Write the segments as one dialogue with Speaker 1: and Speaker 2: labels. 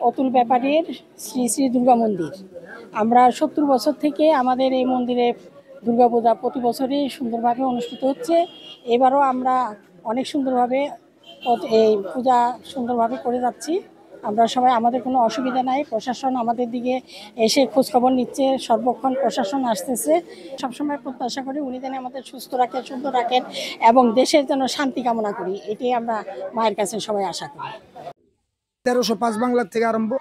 Speaker 1: অতুল ব্যাপারীর শ্রী শ্রী দুর্গা মন্দির। আমরা 70 বছর থেকে আমাদের এই মন্দিরে দুর্গাপূজা প্রতি বছরই সুন্দরভাবে অনুষ্ঠিত হচ্ছে। এবারও আমরা অনেক সুন্দরভাবে এই পূজা সুন্দরভাবে করে যাচ্ছি। আমরা সবাই, আমাদের কোনো অসুবিধা নাই। প্রশাসন আমাদের দিকে এসে খোঁজখবর নিচ্ছে, সর্বক্ষণ প্রশাসন আসতেছে। সবসময় প্রত্যাশা করি উনি যেন আমাদের সুস্থ রাখেন, সুন্দর রাখেন এবং দেশের যেন শান্তি কামনা করি। এটাই আমরা মায়ের কাছে সবাই আশা করি।
Speaker 2: 1305 বাংলার থেকে আরম্ভ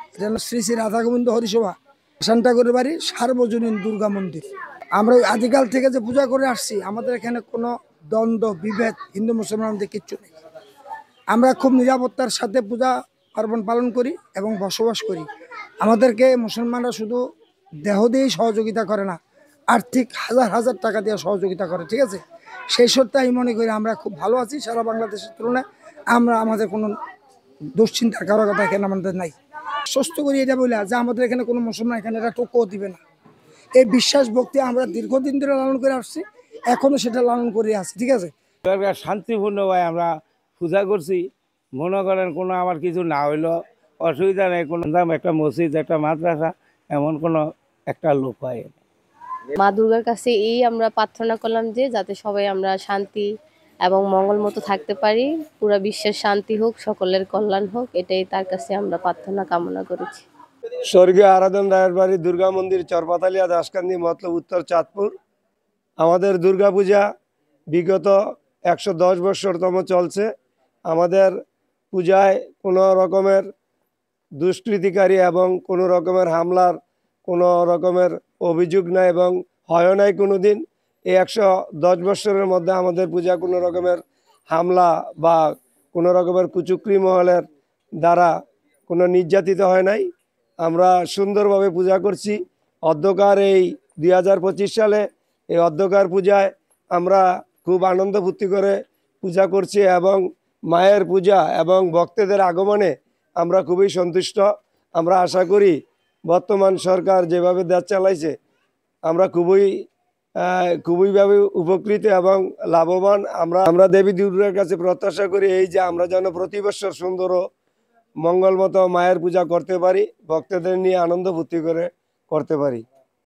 Speaker 2: শ্রী শ্রী রাধা গোবিন্দ হরিসভা শান্তাগরের বাড়ি সার্বজনীন দুর্গা মন্দির। আমরা আদিকাল থেকে যে পূজা করে আসছি, আমাদের এখানে কোনো দ্বন্দ্ব বিভেদ হিন্দু মুসলমানদের কিচ্ছু নেই। আমরা খুব নিরাপত্তার সাথে পূজা পার্বণ পালন করি এবং বসবাস করি। আমাদেরকে মুসলমানরা শুধু দেহ দিয়েই সহযোগিতা করে না, আর্থিক হাজার হাজার টাকা দিয়ে সহযোগিতা করে। ঠিক আছে, সেই সত্যি আমি মনে করি আমরা খুব ভালো আছি সারা বাংলাদেশের তুলনায়। আমাদের কোনো দুশ্চিন্তার কারো কথা এখানে আমাদের নাই। সুস্থ করি এটা বলে যে আমাদের এখানে কোনো মুসলমান এখানে এটা টোকও দিবে না। এই বিশ্বাস ভক্তি আমরা দীর্ঘদিন ধরে লালন করে আসছি, এখনো সেটা লালন করে আসছি। ঠিক আছে,
Speaker 3: শান্তিপূর্ণ ভাই আমরা পূজা করছি। মনে করেন কোনো আমার কিছু না হইলো অসুবিধা নেই। কোনো একটা মসজিদ, একটা মাদ্রাসা, এমন কোনো একটা লোক হয়।
Speaker 4: মা দুর্গার কাছে এই আমরা প্রার্থনা করলাম যে যাতে সবাই আমরা শান্তি এবং মঙ্গল মতো থাকতে পারি, পুরো বিশ্বের শান্তি হোক, সকলের কল্যাণ হোক, এটাই তার কাছে আমরা প্রার্থনা কামনা করেছি।
Speaker 5: স্বর্গীয় আরাধন রায়ের বাড়ি দুর্গা মন্দির, চরপাতালিয়া, দাসকান্দি, মতলব, উত্তর চাঁদপুর। আমাদের দুর্গা পূজা বিগত 110 বৎসরতম চলছে। আমাদের পূজায় কোনো রকমের দুষ্কৃতিকারী এবং কোনো রকমের হামলার কোনো রকমের অভিযোগ নাই এবং হয় নাই কোনো দিন। এই 110 বৎসরের মধ্যে আমাদের পূজা কোনো রকমের হামলা বা কোনো রকমের কুচক্রী মহলের দ্বারা কোনো নির্যাতিত হয় নাই। আমরা সুন্দরভাবে পূজা করছি। অধ্যকার এই 2025 সালে এই অধ্যকার পূজায় আমরা খুব আনন্দ ফুর্তি করে পূজা করছি এবং মায়ের পূজা এবং ভক্তদের আগমনে আমরা খুবই সন্তুষ্ট। আমরা আশা করি বর্তমান সরকার যেভাবে দেশ চালাইছে আমরা খুবইভাবে উপকৃত এবং লাভবান। আমরা দেবী দুর্গার কাছে প্রত্যাশা করি এই যে আমরা যেন প্রতি বছর সুন্দর ও মঙ্গলমতো মায়ের পূজা করতে পারি, ভক্তদের নিয়ে আনন্দ ফুর্তি করে করতে পারি।